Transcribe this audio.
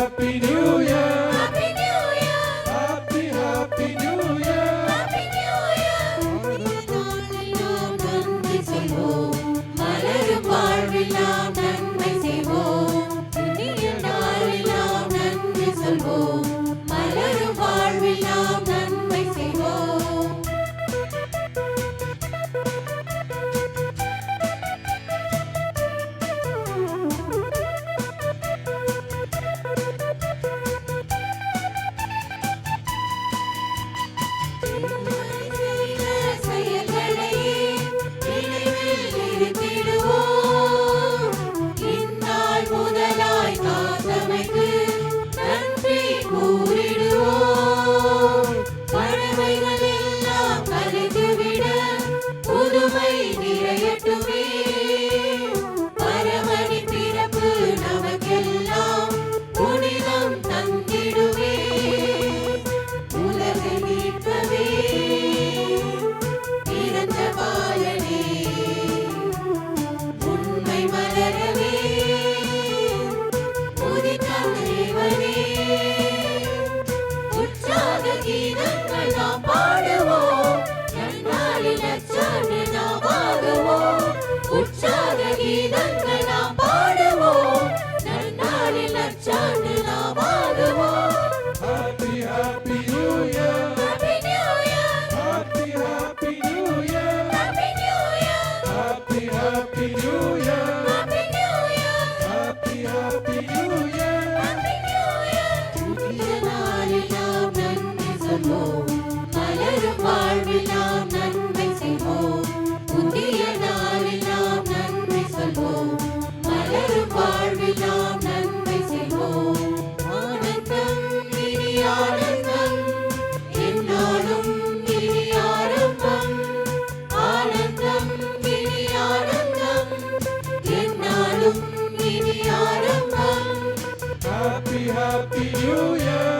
Happy New Year. Happy New Year. Happy New Year. Happy New Year. நாளெல்லாம் நன்றி சொல்வோம். மலரும் வாழ்வெல்லாம் நன்மை செய்வோம். இனிய நாளெல்லாம் நன்றி சொல்வோம். மலரும் வாழ்வெல்லாம் நன்மை செய்வோம். Happy New Year. Happy New Year. Happy New Year. Happy New Year. Happy New Year. Happy New Year. Happy New Year. Happy New Year. புதிய நாளெல்லாம் நன்மை சொல்வோம். மலரும் வாழ்வெல்லாம் நன்மை செய்வோம். புதிய நாளெல்லாம் நன்மை சொல்வோம். மலரும் வாழ்வெல்லாம் நன்மை செய்வோம். ஆனந்தம் இனி ஆனந்தம் என்னாலும் இனி ஆரம்பம். ஆனந்தம் இனி ஆனந்தம் என்னாலும் இனி ஆரம்பம். Happy New Year.